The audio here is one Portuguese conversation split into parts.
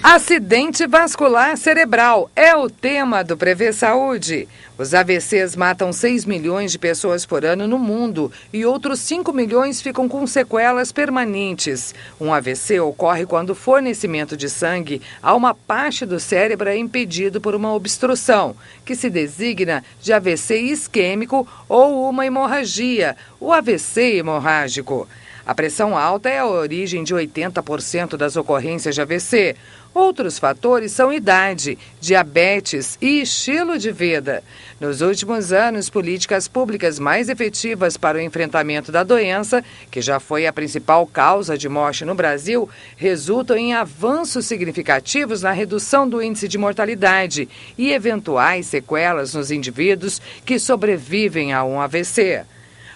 Acidente vascular cerebral é o tema do Prevê Saúde. Os AVCs matam 6 milhões de pessoas por ano no mundo e outros 5 milhões ficam com sequelas permanentes. Um AVC ocorre quando o fornecimento de sangue a uma parte do cérebro é impedido por uma obstrução, que se designa de AVC isquêmico ou uma hemorragia, o AVC hemorrágico. A pressão alta é a origem de 80% das ocorrências de AVC. Outros fatores são idade, diabetes e estilo de vida. Nos últimos anos, políticas públicas mais efetivas para o enfrentamento da doença, que já foi a principal causa de morte no Brasil, resultam em avanços significativos na redução do índice de mortalidade e eventuais sequelas nos indivíduos que sobrevivem a um AVC.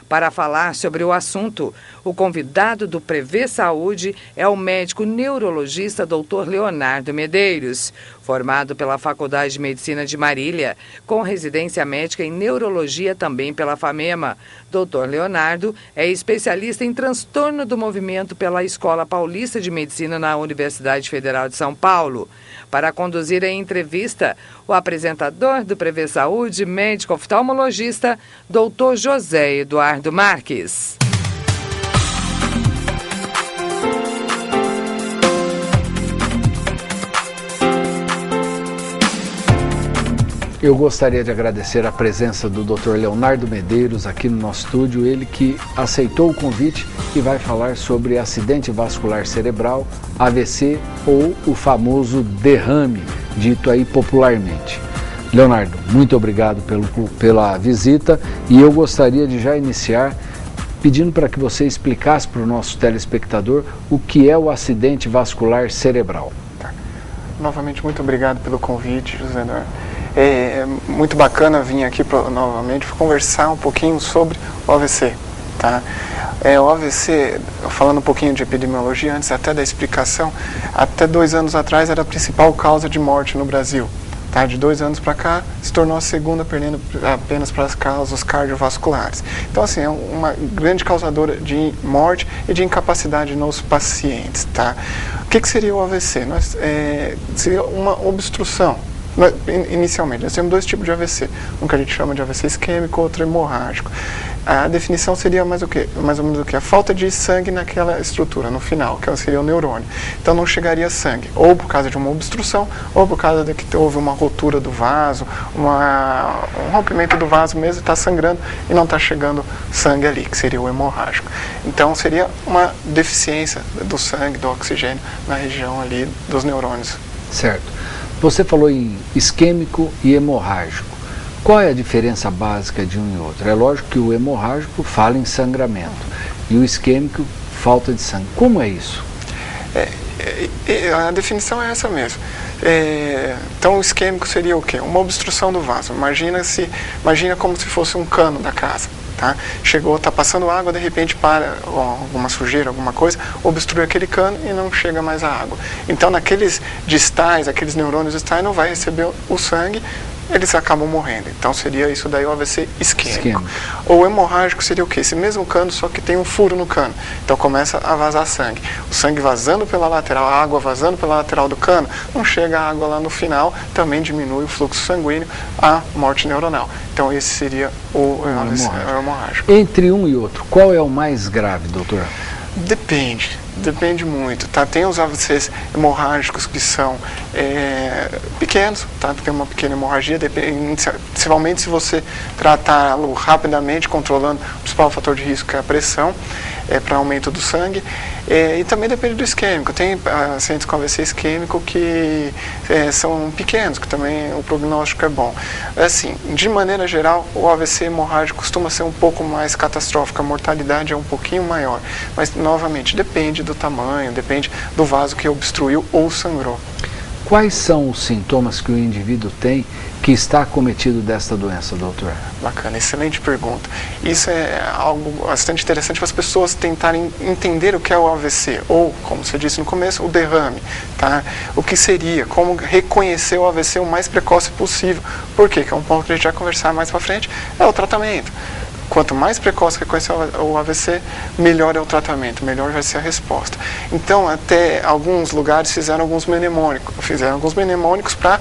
Para falar sobre o assunto, o convidado do Prevê Saúde é o médico neurologista Dr. Leonardo Medeiros, formado pela Faculdade de Medicina de Marília, com residência médica em neurologia também pela FAMEMA. Dr. Leonardo é especialista em transtorno do movimento pela Escola Paulista de Medicina na Universidade Federal de São Paulo. Para conduzir a entrevista, o apresentador do Prevê Saúde, médico oftalmologista, Dr. José Eduardo Marques. Eu gostaria de agradecer a presença do Dr. Leonardo Medeiros aqui no nosso estúdio, ele que aceitou o convite e vai falar sobre acidente vascular cerebral, AVC ou o famoso derrame, dito aí popularmente. Leonardo, muito obrigado pela visita e eu gostaria de já iniciar pedindo para que você explicasse para o nosso telespectador o que é o acidente vascular cerebral. Tá. Novamente, muito obrigado pelo convite, José Eduardo. É muito bacana vir aqui novamente conversar um pouquinho sobre o AVC. Tá? O AVC, falando um pouquinho de epidemiologia, antes até da explicação, até 2 anos atrás era a principal causa de morte no Brasil. Tá? De 2 anos para cá, se tornou a segunda, perdendo apenas para as causas cardiovasculares. Então, assim, é uma grande causadora de morte e de incapacidade nos pacientes. Tá? O que seria o AVC? Seria uma obstrução. Inicialmente, nós temos 2 tipos de AVC, um que a gente chama de AVC isquêmico, outro hemorrágico. A definição seria mais ou menos o que? A falta de sangue naquela estrutura, no final, que seria o neurônio. Então não chegaria sangue, ou por causa de uma obstrução, ou por causa de que houve uma rotura do vaso, um rompimento do vaso mesmo, está sangrando e não está chegando sangue ali, que seria o hemorrágico. Então seria uma deficiência do sangue, do oxigênio, na região ali dos neurônios. Certo. Você falou em isquêmico e hemorrágico. Qual é a diferença básica de um e outro? É lógico que o hemorrágico fala em sangramento e o isquêmico, falta de sangue. Como é isso? A definição é essa mesmo. Então o isquêmico seria o quê? Uma obstrução do vaso. Imagina como se fosse um cano da casa. Tá? Está passando água, de repente para alguma sujeira, alguma coisa, obstrui aquele cano e não chega mais a água. Então naqueles distais, aqueles neurônios distais não vai receber o sangue, eles acabam morrendo. Então seria isso daí o AVC isquêmico. Ou hemorrágico seria o quê? Esse mesmo cano, só que tem um furo no cano. Então começa a vazar sangue. O sangue vazando pela lateral, a água vazando pela lateral do cano, não chega a água lá no final, também diminui o fluxo sanguíneo, a morte neuronal. Então esse seria o hemorrágico. Entre um e outro, qual é o mais grave, doutor? Depende muito, tá? Tem os AVCs hemorrágicos que são pequenos, tá? Tem uma pequena hemorragia, principalmente se você tratá-lo rapidamente, controlando o principal fator de risco, que é a pressão, para aumento do sangue. E também depende do isquêmico. Tem pacientes com AVC isquêmico que são pequenos, que também o prognóstico é bom. Assim, de maneira geral, o AVC hemorrágico costuma ser um pouco mais catastrófico, a mortalidade é um pouquinho maior. Mas, novamente, depende do tamanho, depende do vaso que obstruiu ou sangrou. Quais são os sintomas que o indivíduo tem que está acometido desta doença, doutor? Bacana, excelente pergunta. Isso é algo bastante interessante para as pessoas tentarem entender o que é o AVC, ou, como você disse no começo, o derrame. Tá? O que seria, como reconhecer o AVC o mais precoce possível. Por quê? Que é um ponto que a gente vai conversar mais para frente, é o tratamento. Quanto mais precoce reconhecer o AVC, melhor é o tratamento, melhor vai ser a resposta. Então, até alguns lugares fizeram alguns mnemônicos para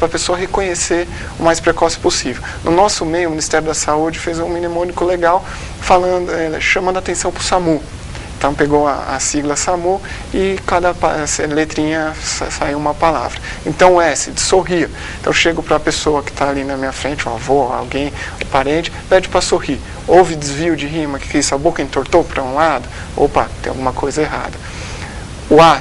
a pessoa reconhecer o mais precoce possível. No nosso meio, o Ministério da Saúde fez um mnemônico legal, chamando a atenção para o SAMU. Então pegou a sigla SAMU e cada letrinha saiu uma palavra. Então o S, de sorrir. Então eu chego para a pessoa que está ali na minha frente, o avô, alguém, o parente, pede para sorrir. Houve desvio de rima, que isso, a boca entortou para um lado, opa, tem alguma coisa errada. O A,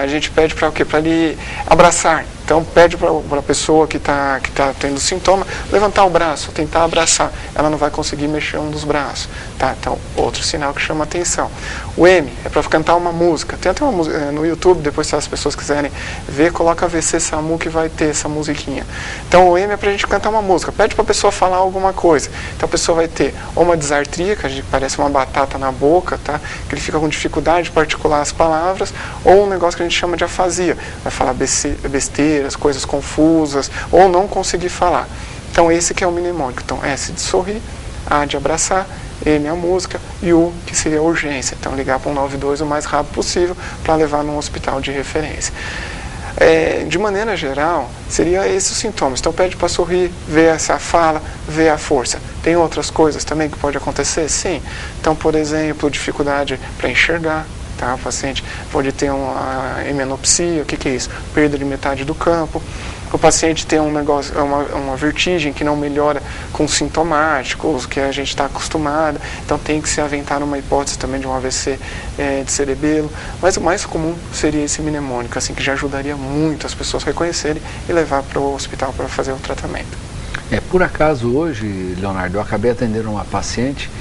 a gente pede para o quê? Para ele abraçar. Então pede para a pessoa que tá tendo sintoma levantar o braço, tentar abraçar. Ela não vai conseguir mexer um dos braços. Tá? Então, outro sinal que chama atenção. O M é para cantar uma música. Tem até uma música no YouTube, depois se as pessoas quiserem ver, coloca AVC SAMU que vai ter essa musiquinha. Então o M é para a gente cantar uma música. Pede para a pessoa falar alguma coisa. Então a pessoa vai ter ou uma disartria, que parece uma batata na boca, tá? Que ele fica com dificuldade de articular as palavras, ou um negócio que a gente chama de afasia. Vai falar besteiras, coisas confusas, ou não conseguir falar. Então esse que é o mnemônico. Então S de sorrir, A de abraçar, M a música e U que seria a urgência. Então ligar para o 192 o mais rápido possível para levar num hospital de referência. De maneira geral, seria esses os sintomas. Então pede para sorrir, ver essa fala, ver a força. Tem outras coisas também que pode acontecer? Sim. Então, por exemplo, dificuldade para enxergar. Tá? O paciente pode ter uma hemenopsia, o que é isso? Perda de metade do campo. O paciente tem uma vertigem que não melhora com sintomáticos, que a gente está acostumado, então tem que se aventar numa hipótese também de um AVC de cerebelo, mas o mais comum seria esse mnemônico, assim, que já ajudaria muito as pessoas a reconhecerem e levar para o hospital para fazer o tratamento. Por acaso hoje, Leonardo, eu acabei atendendo uma paciente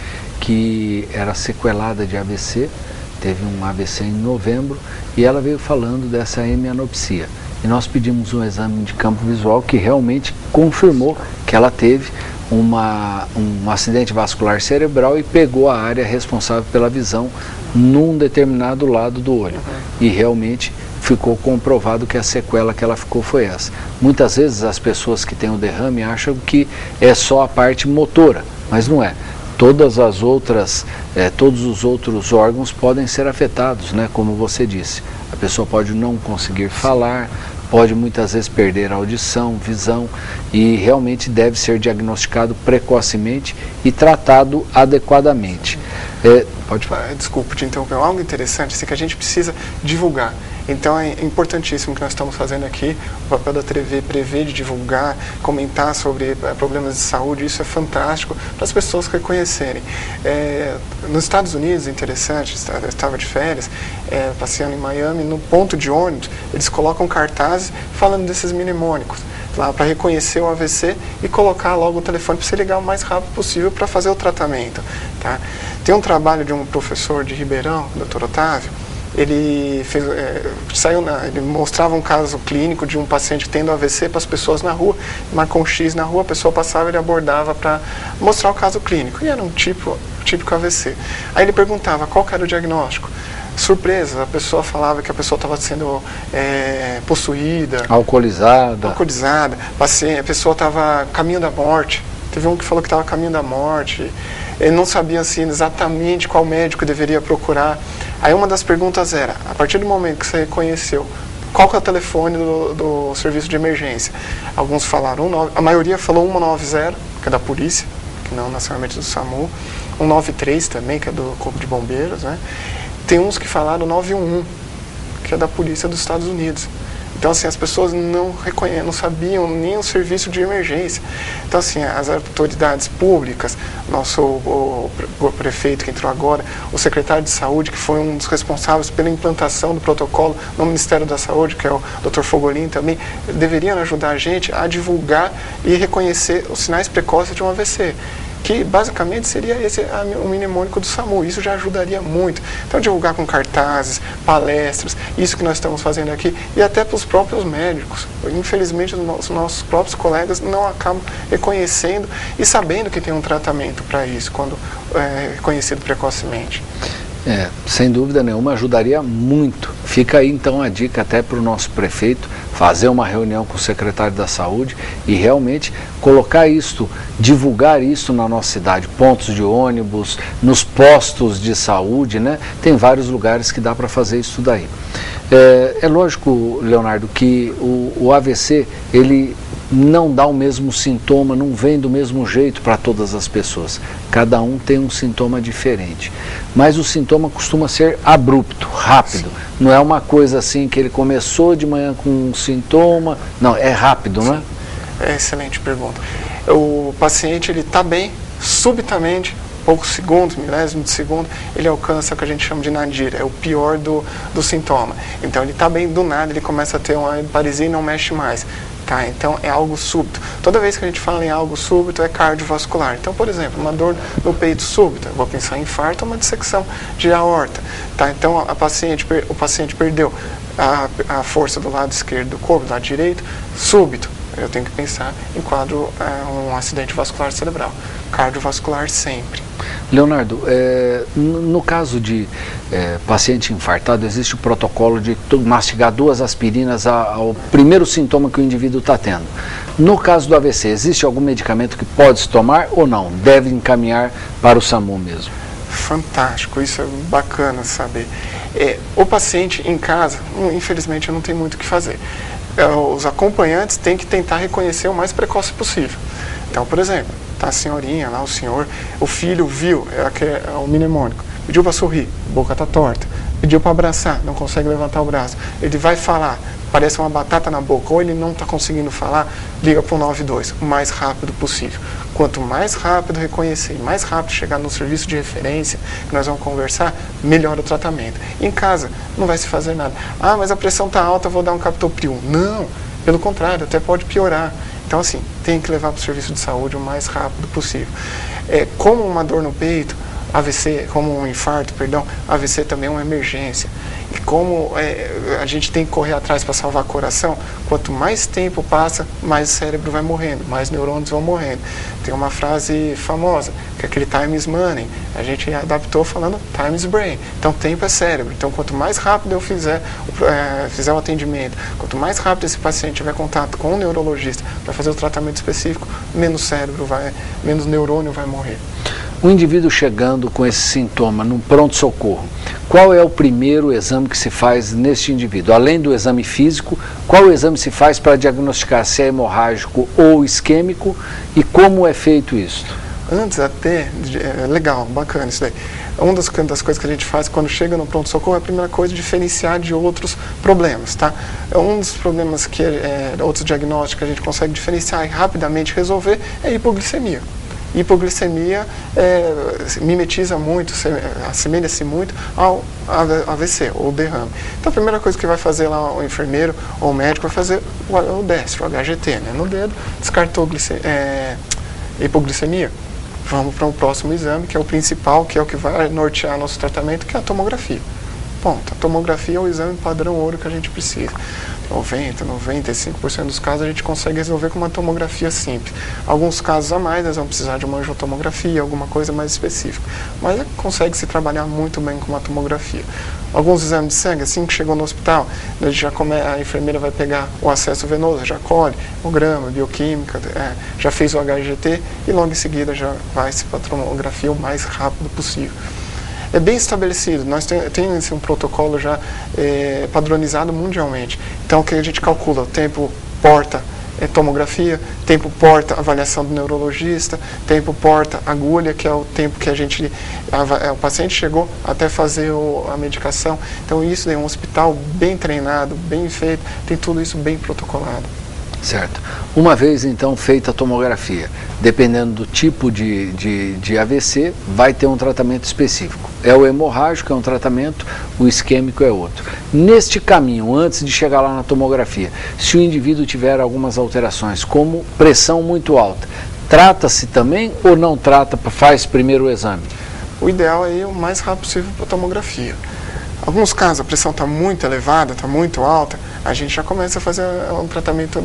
que era sequelada de AVC, teve um AVC em novembro e ela veio falando dessa hemianopsia. E nós pedimos um exame de campo visual que realmente confirmou que ela teve um acidente vascular cerebral e pegou a área responsável pela visão num determinado lado do olho. E realmente ficou comprovado que a sequela que ela ficou foi essa. Muitas vezes as pessoas que têm o derrame acham que é só a parte motora, mas não é. Todos os outros órgãos podem ser afetados, né? Como você disse. A pessoa pode não conseguir falar, pode muitas vezes perder a audição, visão, e realmente deve ser diagnosticado precocemente e tratado adequadamente. Pode falar. Desculpa te interromper, algo interessante assim, que a gente precisa divulgar. Então é importantíssimo o que nós estamos fazendo aqui, o papel da TV prever de divulgar, comentar sobre problemas de saúde, isso é fantástico para as pessoas reconhecerem. Nos Estados Unidos, interessante, eu estava de férias, passeando em Miami, no ponto de ônibus, eles colocam cartazes falando desses mnemônicos, lá para reconhecer o AVC e colocar logo o telefone para você ligar o mais rápido possível para fazer o tratamento. Tá? Tem um trabalho de um professor de Ribeirão, o Dr. Otávio. Ele ele mostrava um caso clínico de um paciente tendo AVC para as pessoas na rua, marcou um X na rua, a pessoa passava, ele abordava para mostrar o caso clínico, e era um típico AVC. Aí ele perguntava qual que era o diagnóstico. Surpresa, a pessoa falava que a pessoa estava sendo possuída, alcoolizada, a pessoa estava caminho da morte. Teve um que falou que estava caminho da morte. Ele não sabia assim, exatamente qual médico deveria procurar. Aí uma das perguntas era, a partir do momento que você reconheceu, qual que é o telefone do serviço de emergência? Alguns falaram a maioria falou 190, que é da polícia, que não necessariamente do SAMU, 193 também, que é do Corpo de Bombeiros, né? Tem uns que falaram 911, que é da polícia dos Estados Unidos. Então, assim, as pessoas não sabiam nem o serviço de emergência. Então, assim, as autoridades públicas, o prefeito que entrou agora, o secretário de saúde, que foi um dos responsáveis pela implantação do protocolo no Ministério da Saúde, que é o Dr. Fogolin também, deveriam ajudar a gente a divulgar e reconhecer os sinais precoces de um AVC. Que basicamente seria o mnemônico do SAMU. Isso já ajudaria muito. Então, divulgar com cartazes, palestras, isso que nós estamos fazendo aqui, e até para os próprios médicos. Infelizmente, os nossos próprios colegas não acabam reconhecendo e sabendo que tem um tratamento para isso, quando é reconhecido precocemente. Sem dúvida nenhuma, ajudaria muito. Fica aí então a dica até para o nosso prefeito fazer uma reunião com o secretário da Saúde e realmente colocar isto, divulgar isso na nossa cidade, pontos de ônibus, nos postos de saúde, né? Tem vários lugares que dá para fazer isso daí. É lógico, Leonardo, que o AVC, ele não dá o mesmo sintoma, não vem do mesmo jeito para todas as pessoas. Cada um tem um sintoma diferente. Mas o sintoma costuma ser abrupto, rápido. Sim. Não é uma coisa assim que ele começou de manhã com um sintoma. Não, é rápido, Sim. Não é? Excelente pergunta. O paciente, ele está bem, subitamente, poucos segundos, milésimo de segundo, ele alcança o que a gente chama de nadir, é o pior do sintoma. Então ele está bem, do nada ele começa a ter uma paralisia e não mexe mais. Tá, então é algo súbito. Toda vez que a gente fala em algo súbito é cardiovascular. Então, por exemplo, uma dor no peito súbita, vou pensar em infarto ou uma dissecção de aorta. Tá, então o paciente perdeu a força do lado esquerdo do corpo, do lado direito, súbito. Eu tenho que pensar em quadro, um acidente vascular cerebral. Cardiovascular sempre. Leonardo, no caso de paciente infartado, existe o protocolo de mastigar 2 aspirinas ao primeiro sintoma que o indivíduo está tendo. No caso do AVC, existe algum medicamento que pode se tomar ou não? Deve encaminhar para o SAMU mesmo? Fantástico, isso é bacana saber. O paciente em casa, infelizmente, não tem muito o que fazer. Os acompanhantes têm que tentar reconhecer o mais precoce possível. Então, por exemplo, tá a senhorinha lá, o senhor, o filho viu, é o mnemônico, pediu para sorrir, boca tá torta, pediu para abraçar, não consegue levantar o braço, ele vai falar, parece uma batata na boca, ou ele não está conseguindo falar, liga para o 92, o mais rápido possível. Quanto mais rápido reconhecer, mais rápido chegar no serviço de referência, que nós vamos conversar, melhora o tratamento. Em casa, não vai se fazer nada. Ah, mas a pressão está alta, vou dar um captopril. Não, pelo contrário, até pode piorar. Então, assim, tem que levar para o serviço de saúde o mais rápido possível. Como uma dor no peito, AVC, como um infarto, perdão, AVC também é uma emergência. E como a gente tem que correr atrás para salvar o coração, quanto mais tempo passa, mais o cérebro vai morrendo, mais neurônios vão morrendo. Tem uma frase famosa, que é aquele time is money. A gente adaptou falando time is brain. Então, tempo é cérebro. Então, quanto mais rápido eu fizer o atendimento, quanto mais rápido esse paciente tiver contato com o neurologista para fazer o tratamento específico, menos menos neurônio vai morrer. O indivíduo chegando com esse sintoma no pronto-socorro, qual é o primeiro exame que se faz neste indivíduo? Além do exame físico, qual exame se faz para diagnosticar se é hemorrágico ou isquêmico e como é feito isso? Antes até, legal, bacana isso daí. Uma das coisas que a gente faz quando chega no pronto-socorro é a primeira coisa, diferenciar de outros problemas, tá? Um dos problemas que outros diagnósticos que a gente consegue diferenciar e rapidamente resolver é a hipoglicemia. Hipoglicemia mimetiza muito, assemelha-se muito ao AVC, ou derrame. Então a primeira coisa que vai fazer lá o enfermeiro ou o médico vai fazer o DEST, o HGT, né, no dedo, descartou hipoglicemia. Vamos para o próximo exame, que é o principal, que é o que vai nortear nosso tratamento, que é a tomografia. Ponto. A tomografia é o exame padrão ouro que a gente precisa. 95% dos casos a gente consegue resolver com uma tomografia simples. Alguns casos a mais, nós vamos precisar de uma angiotomografia, alguma coisa mais específica. Mas consegue se trabalhar muito bem com uma tomografia. Alguns exames de sangue, assim que chegou no hospital, a enfermeira vai pegar o acesso venoso, já colhe hemograma, bioquímica, já fez o HGT e logo em seguida já vai-se para a tomografia o mais rápido possível. É bem estabelecido, nós temos um protocolo já padronizado mundialmente. Então, o que a gente calcula? O tempo porta tomografia, tempo porta avaliação do neurologista, tempo porta agulha, que é o tempo que o paciente chegou até fazer a medicação. Então, isso é um hospital bem treinado, bem feito, tem tudo isso bem protocolado. Certo. Uma vez, então, feita a tomografia, dependendo do tipo de AVC, vai ter um tratamento específico. É o hemorrágico, é um tratamento, o isquêmico é outro. Neste caminho, antes de chegar lá na tomografia, se o indivíduo tiver algumas alterações, como pressão muito alta, trata-se também ou não trata, faz primeiro o exame? O ideal é ir o mais rápido possível para a tomografia. Alguns casos a pressão está muito elevada, está muito alta, a gente já começa a fazer um tratamento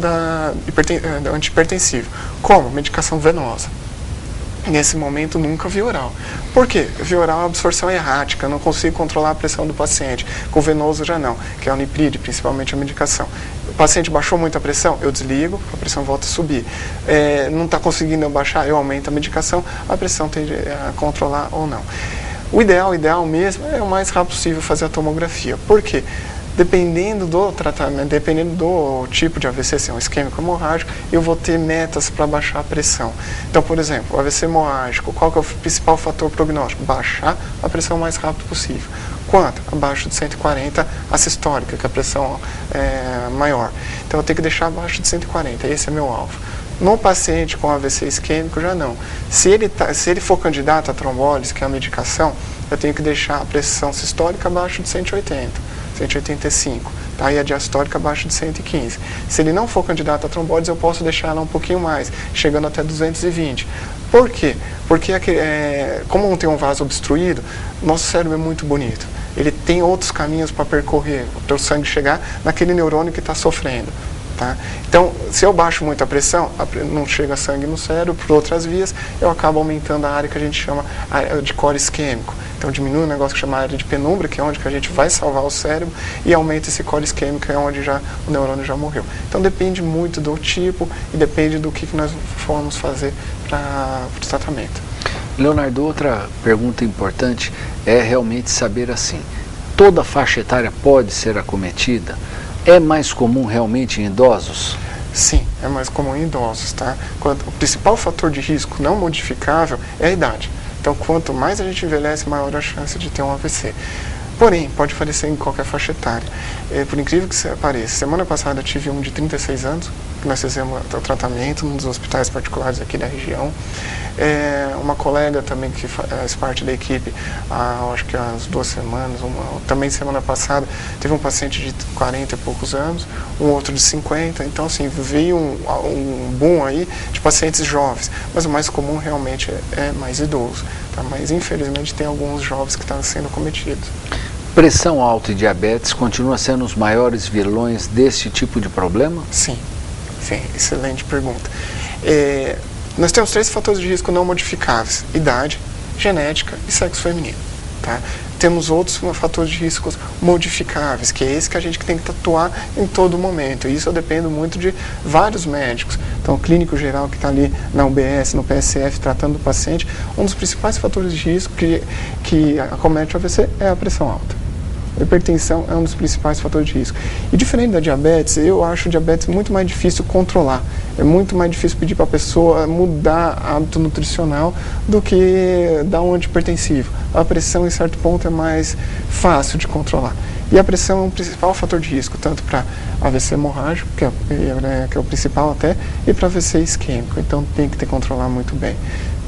antihipertensivo. Como? Medicação venosa. Nesse momento, nunca via oral. Por quê? Via oral é absorção errática, não consigo controlar a pressão do paciente. Com venoso já não, que é o nipride, principalmente a medicação. O paciente baixou muito a pressão, eu desligo, a pressão volta a subir. Não está conseguindo baixar, eu aumento a medicação, a pressão tende a controlar ou não. O ideal mesmo é o mais rápido possível fazer a tomografia. Por quê? Dependendo do tratamento, dependendo do tipo de AVC, se é um isquêmico hemorrágico, eu vou ter metas para baixar a pressão. Então, por exemplo, o AVC hemorrágico, qual que é o principal fator prognóstico? Baixar a pressão o mais rápido possível. Quanto? Abaixo de 140, a sistólica, que a pressão é maior. Então, eu tenho que deixar abaixo de 140, esse é meu alvo. No paciente com AVC isquêmico, já não. Se ele for candidato a trombólise, que é a medicação, eu tenho que deixar a pressão sistólica abaixo de 180. 185, tá? E a diastólica abaixo de 115. Se ele não for candidato a trombólise, eu posso deixar ela um pouquinho mais, chegando até 220. Por quê? Porque como não tem um vaso obstruído, nosso cérebro é muito bonito. Ele tem outros caminhos para percorrer, para o sangue chegar naquele neurônio que está sofrendo. Tá? Então, se eu baixo muito a pressão, não chega sangue no cérebro, por outras vias, eu acabo aumentando a área que a gente chama de core isquêmico. Então, diminui um negócio que chama área de penumbra, que é onde que a gente vai salvar o cérebro, e aumenta esse core isquêmico, que é onde o neurônio já morreu. Então, depende muito do tipo e depende do que nós formos fazer para o tratamento. Leonardo, outra pergunta importante é realmente saber assim, toda faixa etária pode ser acometida? É mais comum realmente em idosos? Sim, é mais comum em idosos, tá? O principal fator de risco não modificável é a idade. Então, quanto mais a gente envelhece, maior a chance de ter um AVC. Porém, pode aparecer em qualquer faixa etária. Por incrível que pareça, semana passada eu tive um de 36 anos, que nós fizemos o tratamento num dos hospitais particulares aqui da região. Uma colega também que faz parte da equipe, acho que há 2 semanas, também semana passada, teve um paciente de 40 e poucos anos, um outro de 50, então assim, veio um boom aí de pacientes jovens, mas o mais comum realmente é mais idoso, tá? Mas infelizmente tem alguns jovens que estão sendo cometidos. Pressão alta e diabetes continuam sendo os maiores vilões desse tipo de problema? Sim, excelente pergunta. Nós temos 3 fatores de risco não modificáveis: idade, genética e sexo feminino. Tá? Temos outros fatores de risco modificáveis, que é esse que a gente tem que atuar em todo momento. E isso eu dependo muito de vários médicos. Então, o clínico geral que está ali na UBS, no PSF, tratando o paciente, um dos principais fatores de risco que acomete o AVC é a pressão alta. A hipertensão é um dos principais fatores de risco. E diferente da diabetes, eu acho a diabetes muito mais difícil controlar. É muito mais difícil pedir para a pessoa mudar hábito nutricional do que dar um antihipertensivo. A pressão, em certo ponto, é mais fácil de controlar. E a pressão é um principal fator de risco, tanto para AVC hemorrágico, que é o principal até, e para AVC isquêmico. Então tem que controlar muito bem.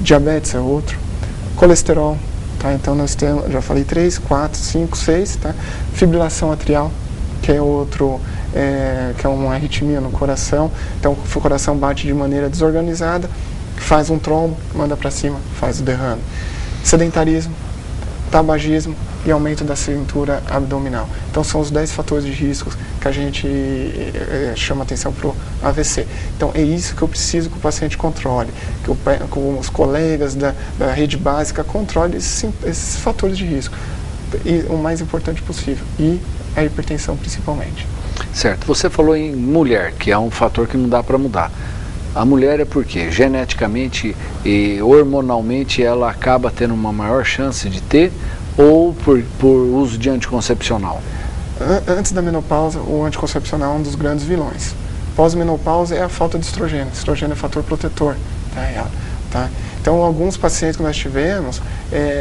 Diabetes é outro. Colesterol. Tá? Então nós temos, já falei 3, 4, 5, 6, tá? Fibrilação atrial, que é outro, que é uma arritmia no coração. Então o coração bate de maneira desorganizada, faz um trombo, manda para cima, faz o derrame. Sedentarismo, tabagismo e aumento da cintura abdominal. Então são os 10 fatores de risco que a gente chama atenção para o AVC. Então é isso que eu preciso que o paciente controle, que os colegas da rede básica controlem esses fatores de risco, e o mais importante possível, e a hipertensão principalmente. Certo, você falou em mulher, que é um fator que não dá para mudar. A mulher é porque geneticamente e hormonalmente ela acaba tendo uma maior chance de ter, ou por uso de anticoncepcional? Antes da menopausa, o anticoncepcional é um dos grandes vilões. Pós-menopausa é a falta de estrogênio. Estrogênio é fator protetor. Tá? Então, alguns pacientes que nós tivemos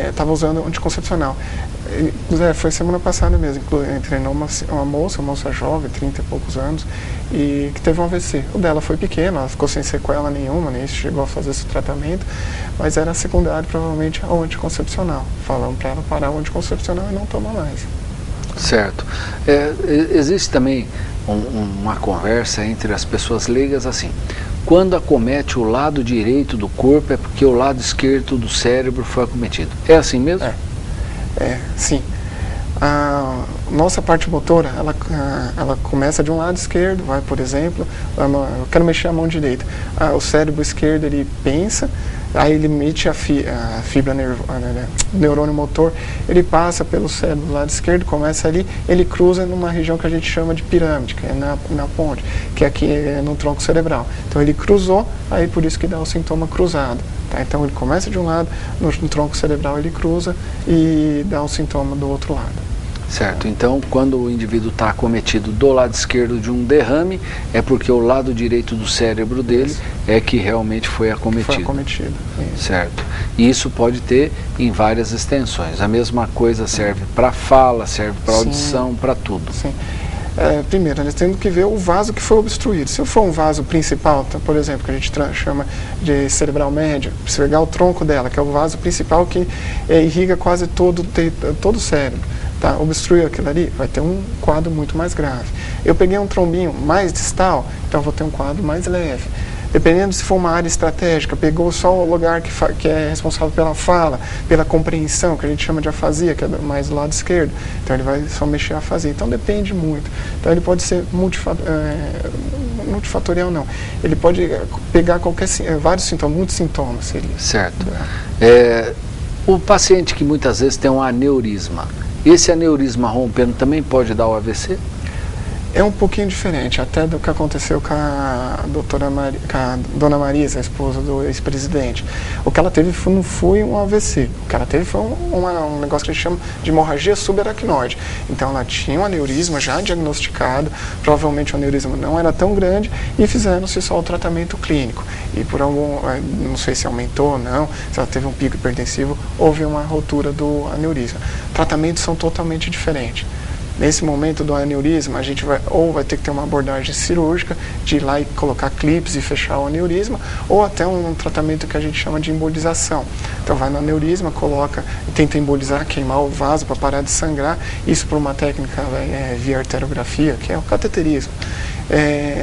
estavam usando anticoncepcional. Foi semana passada mesmo, treinou uma moça jovem, 30 e poucos anos, e que teve um AVC. O dela foi pequeno, ela ficou sem sequela nenhuma, nem chegou a fazer esse tratamento, mas era secundário provavelmente ao anticoncepcional. Falamos para ela parar o anticoncepcional e não tomar mais. Certo. Existe também uma conversa entre as pessoas leigas assim: quando acomete o lado direito do corpo é porque o lado esquerdo do cérebro foi acometido. É assim mesmo? Sim. nossa parte motora, ela começa de um lado esquerdo, vai, por exemplo, eu quero mexer a mão direita. O cérebro esquerdo, ele pensa, aí ele emite a fibra neurônio motor, ele passa pelo cérebro do lado esquerdo, começa ali, ele cruza numa região que a gente chama de pirâmide, que é na ponte, que é aqui no tronco cerebral. Então ele cruzou, aí por isso que dá o sintoma cruzado. Tá? Então ele começa de um lado, no tronco cerebral ele cruza e dá o sintoma do outro lado. Certo, então quando o indivíduo está acometido do lado esquerdo de um derrame, é porque o lado direito do cérebro dele é que realmente foi acometido. Foi acometido. Certo. E isso pode ter em várias extensões. A mesma coisa serve para fala, serve para audição, para tudo. Sim. Primeiro, nós temos que ver o vaso que foi obstruído. Se for um vaso principal, tá, por exemplo, que a gente chama de cerebral médio, se pegar o tronco dela, que é o vaso principal que irriga quase todo o cérebro, tá, obstruiu aquilo ali, vai ter um quadro muito mais grave. Eu peguei um trombinho mais distal, então vou ter um quadro mais leve. Dependendo se for uma área estratégica, pegou só o lugar que é responsável pela fala, pela compreensão, que a gente chama de afasia, que é mais do lado esquerdo, então ele vai só mexer a afasia. Então depende muito. Então ele pode ser multifatorial, não. Ele pode pegar vários sintomas, muitos sintomas seria. Certo. O paciente que muitas vezes tem um aneurisma, esse aneurisma rompendo também pode dar o AVC? É um pouquinho diferente, até do que aconteceu com a dona Marisa, a esposa do ex-presidente. O que ela teve não foi um AVC, o que ela teve foi um negócio que a gente chama de hemorragia subaracnoide. Então ela tinha um aneurisma já diagnosticado, provavelmente o aneurisma não era tão grande e fizeram-se só o tratamento clínico. E por não sei se aumentou ou não, se ela teve um pico hipertensivo, houve uma ruptura do aneurisma. Tratamentos são totalmente diferentes. Nesse momento do aneurisma, a gente vai ter que ter uma abordagem cirúrgica, de ir lá e colocar clipes e fechar o aneurisma, ou até um tratamento que a gente chama de embolização. Então vai no aneurisma, tenta embolizar, queimar o vaso para parar de sangrar, isso por uma técnica via arteriografia, que é o cateterismo.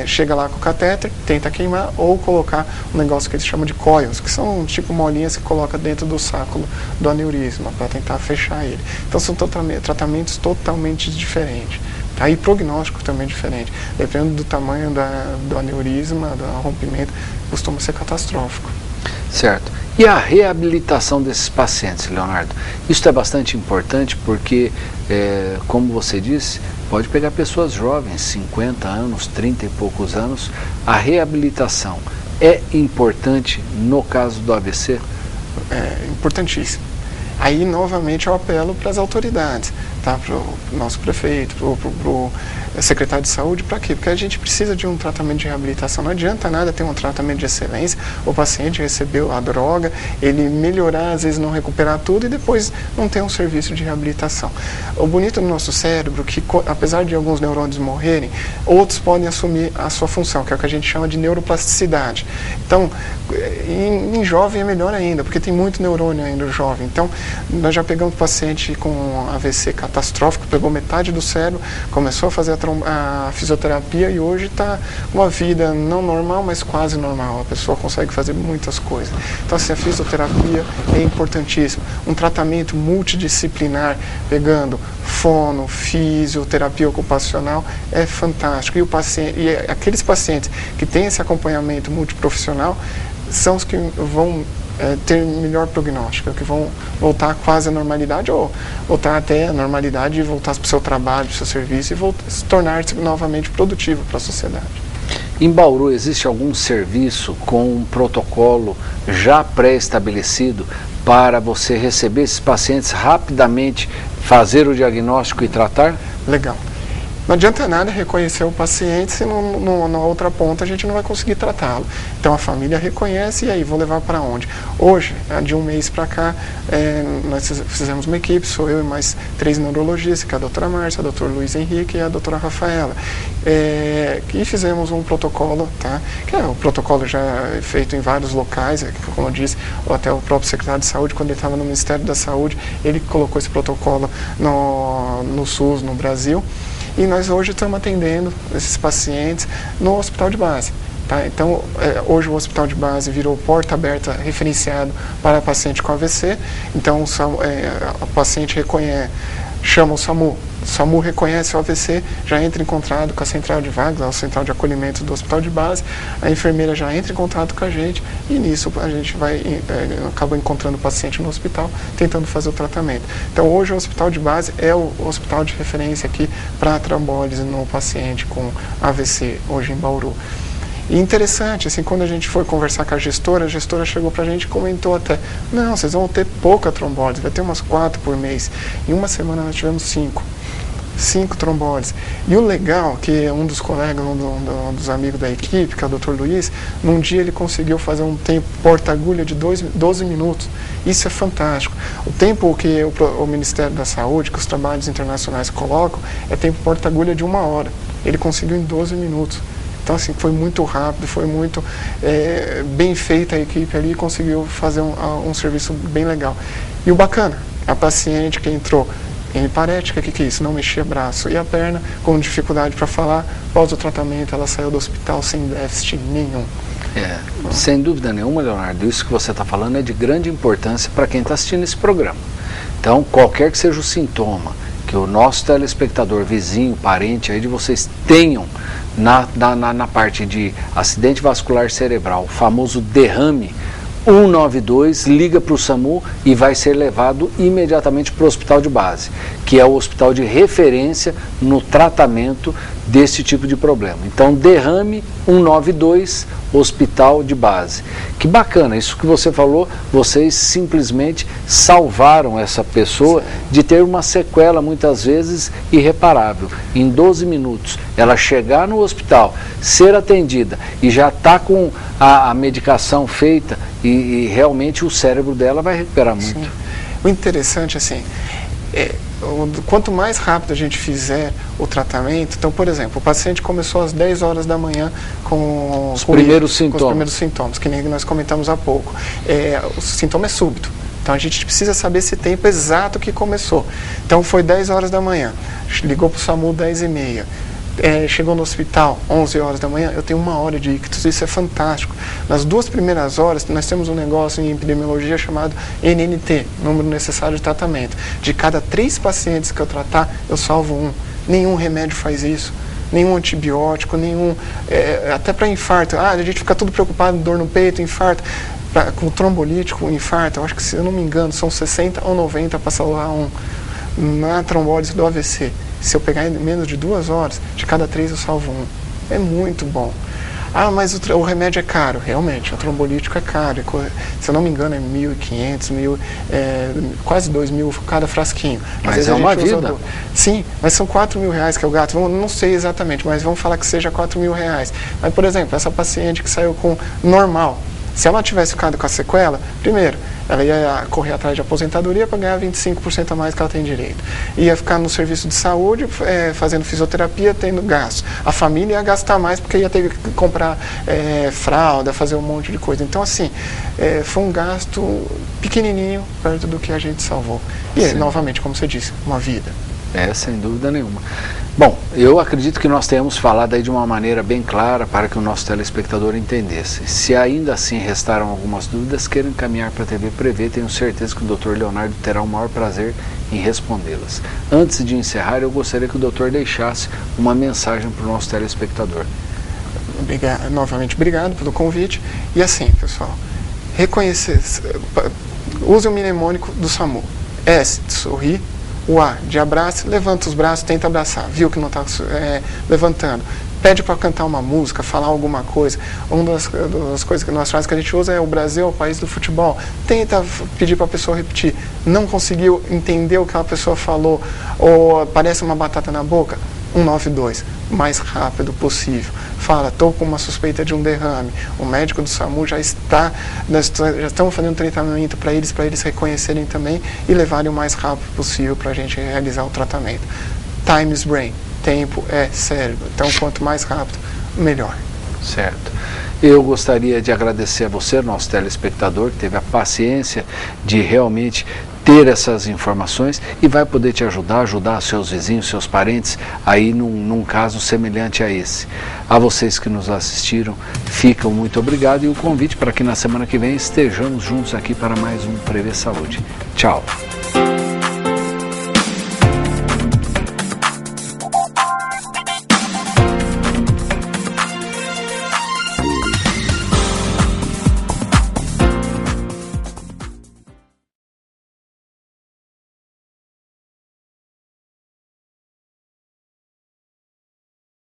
Chega lá com o catéter, tenta queimar, ou colocar um negócio que eles chamam de coils, que são tipo molinhas que coloca dentro do sacro do aneurisma, para tentar fechar ele. Então são tratamentos totalmente diferentes. Aí prognóstico também diferente. Dependendo do tamanho do aneurisma, do rompimento, costuma ser catastrófico. Certo. E a reabilitação desses pacientes, Leonardo? Isso é bastante importante porque, como você disse, pode pegar pessoas jovens, 50 anos, 30 e poucos anos. A reabilitação é importante no caso do AVC? É importantíssimo. Aí, novamente, eu apelo para as autoridades, tá? Para o nosso prefeito, para o secretário de saúde, para quê? Porque a gente precisa de um tratamento de reabilitação. Não adianta nada ter um tratamento de excelência, o paciente recebeu a droga, ele melhorar, às vezes não recuperar tudo e depois não ter um serviço de reabilitação. O bonito do nosso cérebro é que, apesar de alguns neurônios morrerem, outros podem assumir a sua função, que é o que a gente chama de neuroplasticidade. Então, em jovem é melhor ainda, porque tem muito neurônio ainda jovem. Então, nós já pegamos paciente com AVC catastrófico, pegou metade do cérebro, começou a fazer a fisioterapia e hoje está uma vida não normal, mas quase normal. A pessoa consegue fazer muitas coisas. Então, assim, a fisioterapia é importantíssima. Um tratamento multidisciplinar, pegando fono, fisioterapia ocupacional, é fantástico. E aqueles pacientes que têm esse acompanhamento multiprofissional são os que vão ter melhor prognóstico, que vão voltar quase à normalidade ou voltar até a normalidade e voltar para o seu trabalho, para o seu serviço e se tornar-se novamente produtivo para a sociedade. Em Bauru existe algum serviço com um protocolo já pré-estabelecido para você receber esses pacientes rapidamente, fazer o diagnóstico e tratar? Legal. Não adianta nada reconhecer o paciente se na outra ponta a gente não vai conseguir tratá-lo. Então a família reconhece e aí vou levar para onde? Hoje, de um mês para cá, nós fizemos uma equipe, sou eu e mais 3 neurologistas, que é a doutora Márcia, a doutor Luiz Henrique e a doutora Rafaela. E fizemos um protocolo, tá? Que o protocolo já é feito em vários locais, como eu disse, até o próprio secretário de saúde, quando ele estava no Ministério da Saúde, ele colocou esse protocolo no SUS, no Brasil. E nós hoje estamos atendendo esses pacientes no hospital de base. Tá? Então, hoje o hospital de base virou porta aberta referenciado para paciente com AVC. Então, o paciente chama o SAMU, O SAMU reconhece o AVC, já entra em contato com a central de vagas, a central de acolhimento do hospital de base, a enfermeira já entra em contato com a gente e nisso a gente acaba encontrando o paciente no hospital, tentando fazer o tratamento. Então hoje o hospital de base é o hospital de referência aqui para trombólise no paciente com AVC, hoje em Bauru. E interessante, assim, quando a gente foi conversar com a gestora chegou pra gente e comentou até, não, vocês vão ter pouca trombólise, vai ter umas 4 por mês. Em uma semana nós tivemos 5 trombólises. E o legal, que um dos colegas, um dos amigos da equipe, que é o Dr. Luiz, num dia ele conseguiu fazer um tempo porta-agulha de 12 minutos. Isso é fantástico. O tempo que o Ministério da Saúde, que os trabalhos internacionais colocam, é tempo porta-agulha de 1 hora. Ele conseguiu em 12 minutos. Então, assim, foi muito rápido, foi muito bem feita a equipe ali e conseguiu fazer um serviço bem legal. E o bacana, a paciente que entrou em parética, o que é isso? Não mexia braço e a perna, com dificuldade para falar, após o tratamento ela saiu do hospital sem déficit nenhum. Sem dúvida nenhuma, Leonardo, isso que você está falando é de grande importância para quem está assistindo esse programa. Então, qualquer que seja o sintoma que o nosso telespectador, vizinho, parente aí de vocês tenham na parte de acidente vascular cerebral, o famoso derrame, 192, liga para o SAMU e vai ser levado imediatamente para o hospital de base, que é o hospital de referência no tratamento desse tipo de problema. Então, derrame 192, hospital de base. Que bacana, isso que você falou, vocês simplesmente salvaram essa pessoa de ter uma sequela muitas vezes irreparável. Em 12 minutos, ela chegar no hospital, ser atendida e já está com a medicação feita e realmente o cérebro dela vai recuperar muito. Sim. O interessante, assim, quanto mais rápido a gente fizer o tratamento, então, por exemplo, o paciente começou às 10 horas da manhã com os primeiros sintomas, que nem nós comentamos há pouco. O sintoma é súbito. Então a gente precisa saber esse tempo exato que começou. Então foi 10 horas da manhã, ligou para o SAMU 10h30. Chegou no hospital 11 horas da manhã, eu tenho 1 hora de ictus, isso é fantástico. Nas 2 primeiras horas, nós temos um negócio em epidemiologia chamado NNT, número necessário de tratamento. De cada 3 pacientes que eu tratar, eu salvo 1. Nenhum remédio faz isso, nenhum antibiótico, até para infarto. A gente fica tudo preocupado, dor no peito, infarto. Com trombolítico, infarto, eu acho que, se eu não me engano, são 60 ou 90 para salvar 1. Na trombólise do AVC, se eu pegar em menos de 2 horas, de cada 3 eu salvo 1. É muito bom. Mas o remédio é caro. Realmente, o trombolítico é caro. Se eu não me engano, é 1.500, quase 2.000 cada frasquinho. Mas é uma vida. Sim, mas são R$4.000 que eu gasto. Não sei exatamente, mas vamos falar que seja R$4.000. Mas, por exemplo, essa paciente que saiu com normal, se ela tivesse ficado com a sequela, primeiro, ela ia correr atrás de aposentadoria para ganhar 25% a mais que ela tem direito. Ia ficar no serviço de saúde, fazendo fisioterapia, tendo gasto. A família ia gastar mais porque ia ter que comprar fralda, fazer um monte de coisa. Então, assim, foi um gasto pequenininho perto do que a gente salvou. E, novamente, como você disse, uma vida. Sem dúvida nenhuma. Bom, eu acredito que nós tenhamos falado aí de uma maneira bem clara para que o nosso telespectador entendesse. Se ainda assim restaram algumas dúvidas, queiram encaminhar para a TV Prevê, tenho certeza que o Dr. Leonardo terá o maior prazer em respondê-las. Antes de encerrar, eu gostaria que o doutor deixasse uma mensagem para o nosso telespectador. Novamente, obrigado pelo convite. E assim, pessoal, use o mnemônico do SAMU. S, de sorrir. O A, de abraço, levanta os braços, tenta abraçar. Viu que não está levantando. Pede para cantar uma música, falar alguma coisa. Uma das coisas que nós fazemos que a gente usa é: o Brasil é o país do futebol. Tenta pedir para a pessoa repetir. Não conseguiu entender o que a pessoa falou, ou parece uma batata na boca, 192, mais rápido possível. Fala: estou com uma suspeita de um derrame. O médico do SAMU já estamos fazendo tratamento para eles reconhecerem também e levarem o mais rápido possível para a gente realizar o tratamento. Time is brain. Tempo é cérebro. Então, quanto mais rápido, melhor. Certo. Eu gostaria de agradecer a você, nosso telespectador, que teve a paciência de realmente ter essas informações e vai poder te ajudar seus vizinhos, seus parentes, aí num caso semelhante a esse. A vocês que nos assistiram, ficam muito obrigado e o convite para que na semana que vem estejamos juntos aqui para mais um Prevê Saúde. Tchau.